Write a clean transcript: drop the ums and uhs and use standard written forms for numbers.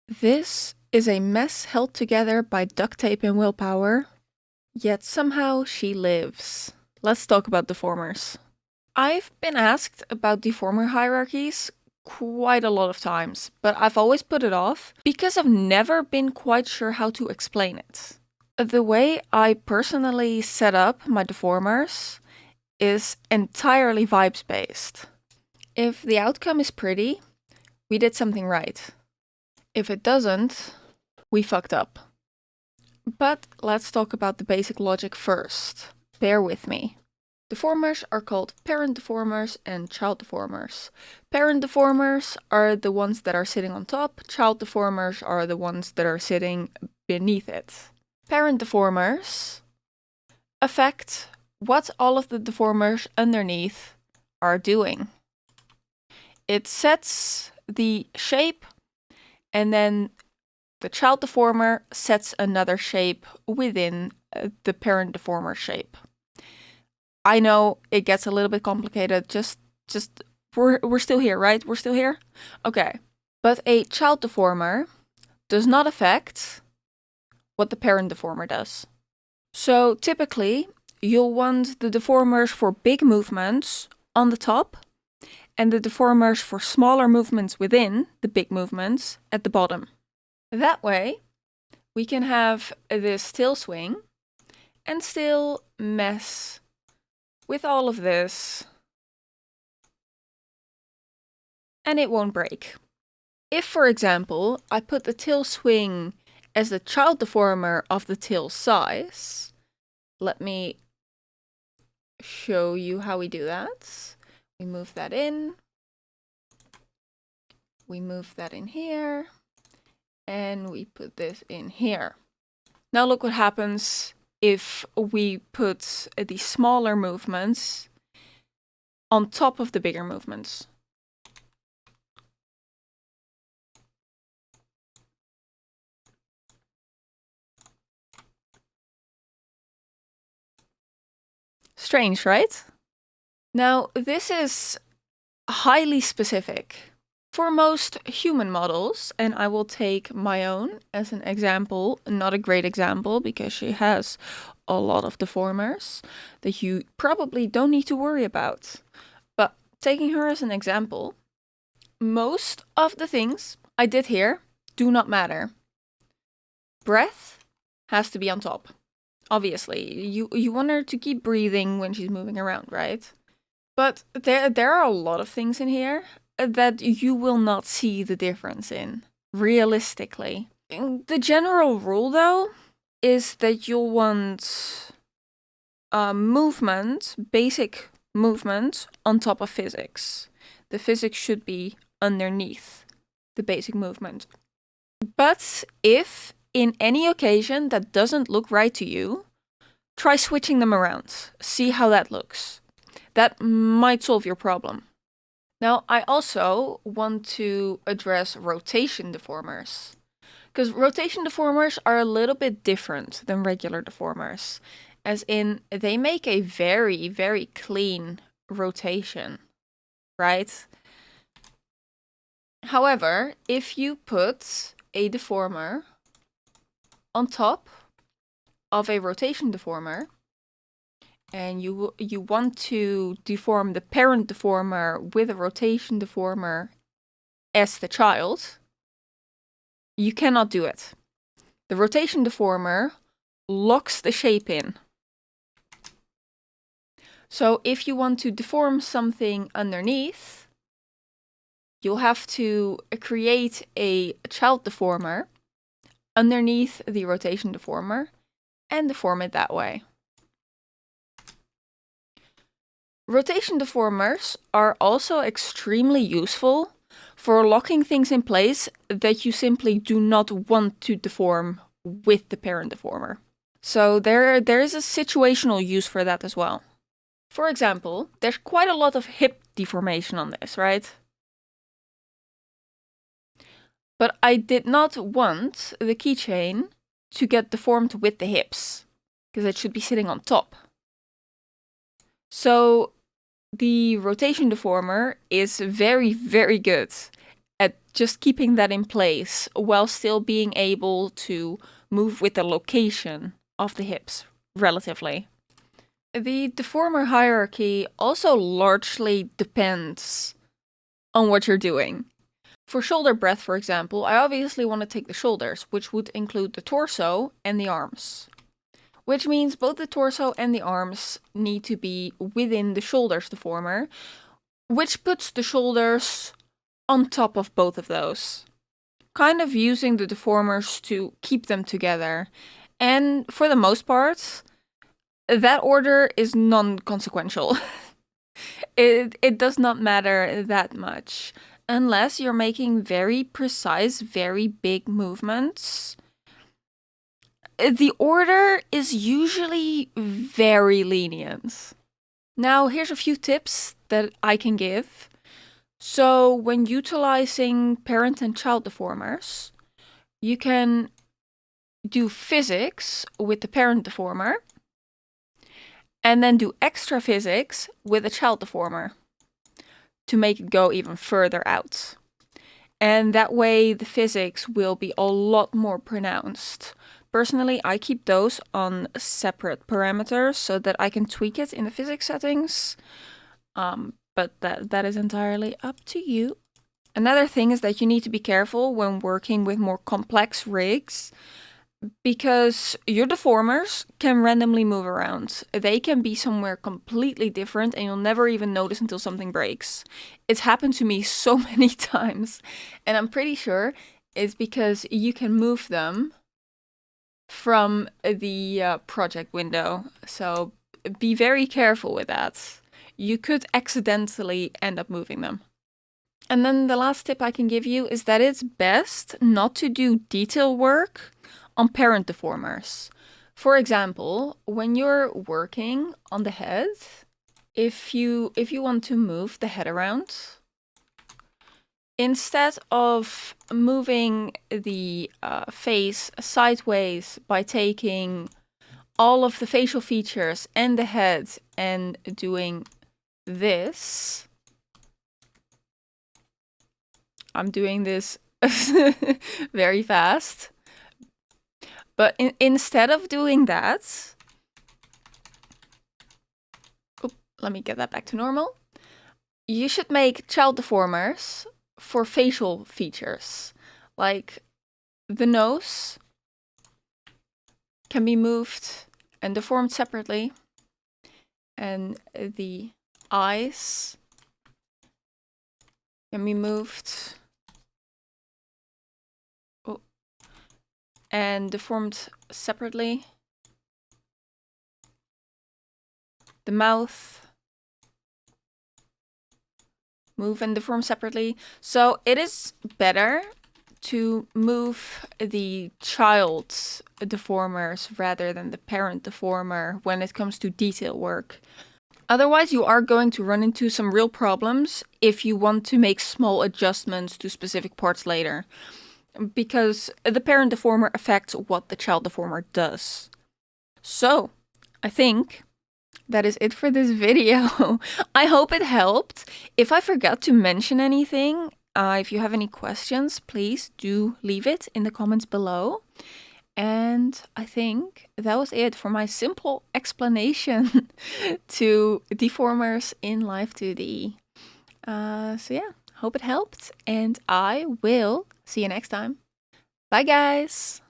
This is a mess held together by duct tape and willpower, yet somehow she lives. Let's talk about deformers. I've been asked about deformer hierarchies quite a lot of times, but I've always put it off because I've never been quite sure how to explain it. The way I personally set up my deformers is entirely vibes based. If the outcome is pretty, we did something right. If it doesn't, we fucked up. But let's talk about the basic logic first. Bear with me. Deformers are called parent deformers and child deformers. Parent deformers are the ones that are sitting on top, child deformers are the ones that are sitting beneath it. Parent deformers affect what all of the deformers underneath are doing. It sets the shape, and then the child deformer sets another shape within the parent deformer shape. I know it gets a little bit complicated. Just we're still here, right? We're still here? Okay. But a child deformer does not affect what the parent deformer does. So typically, you'll want the deformers for big movements on the top and the deformers for smaller movements within the big movements at the bottom. That way, we can have this tail swing and still mess with all of this, and it won't break. If, for example, I put the tail swing as the child deformer of the tail size, let me show you how we do that. We move that in. We move that in here. And we put this in here. Now look what happens if we put the smaller movements on top of the bigger movements. Strange, right? Now, this is highly specific. For most human models, and I will take my own as an example, not a great example because she has a lot of deformers that you probably don't need to worry about. But taking her as an example, most of the things I did here do not matter. Breath has to be on top. Obviously, you want her to keep breathing when she's moving around, right? But there are a lot of things in here that you will not see the difference in, realistically. The general rule, though, is that you'll want movement, basic movement, on top of physics. The physics should be underneath the basic movement. But if in any occasion that doesn't look right to you, try switching them around. See how that looks. That might solve your problem. Now, I also want to address rotation deformers. Because rotation deformers are a little bit different than regular deformers. As in, they make a very, very clean rotation, right? However, if you put a deformer on top of a rotation deformer, and you want to deform the parent deformer with a rotation deformer as the child, you cannot do it. The rotation deformer locks the shape in. So if you want to deform something underneath, you'll have to create a child deformer underneath the rotation deformer and deform it that way. Rotation deformers are also extremely useful for locking things in place that you simply do not want to deform with the parent deformer. So there is a situational use for that as well. For example, there's quite a lot of hip deformation on this, right? But I did not want the keychain to get deformed with the hips, because it should be sitting on top. So the rotation deformer is very, very good at just keeping that in place while still being able to move with the location of the hips relatively. The deformer hierarchy also largely depends on what you're doing. For shoulder breadth, for example, I obviously want to take the shoulders, which would include the torso and the arms. Which means both the torso and the arms need to be within the shoulders deformer, which puts the shoulders on top of both of those. Kind of using the deformers to keep them together. And for the most part, that order is non-consequential. It does not matter that much. Unless you're making very precise, very big movements. The order is usually very lenient. Now, here's a few tips that I can give. So, when utilizing parent and child deformers, you can do physics with the parent deformer, and then do extra physics with the child deformer to make it go even further out. And that way the physics will be a lot more pronounced. Personally, I keep those on separate parameters so that I can tweak it in the physics settings. But that is entirely up to you. Another thing is that you need to be careful when working with more complex rigs, because your deformers can randomly move around. They can be somewhere completely different and you'll never even notice until something breaks. It's happened to me so many times, and I'm pretty sure it's because you can move them from the project window. So be very careful with that. You could accidentally end up moving them. And then the last tip I can give you is that it's best not to do detail work on parent deformers. For example, when you're working on the head, if you want to move the head around, instead of moving the face sideways by taking all of the facial features and the head and doing this, I'm doing this very fast. But instead of doing that, let me get that back to normal. You should make child deformers for facial features. Like the nose can be moved and deformed separately. And the eyes can be moved and deformed separately. The mouth, move and deform separately. So it is better to move the child deformers rather than the parent deformer when it comes to detail work. Otherwise, you are going to run into some real problems if you want to make small adjustments to specific parts later, because the parent deformer affects what the child deformer does. So, I think that is it for this video. I hope it helped. If I forgot to mention anything, if you have any questions, please do leave it in the comments below. And I think that was it for my simple explanation to deformers in Live2D. So yeah, hope it helped, and I will see you next time. Bye guys!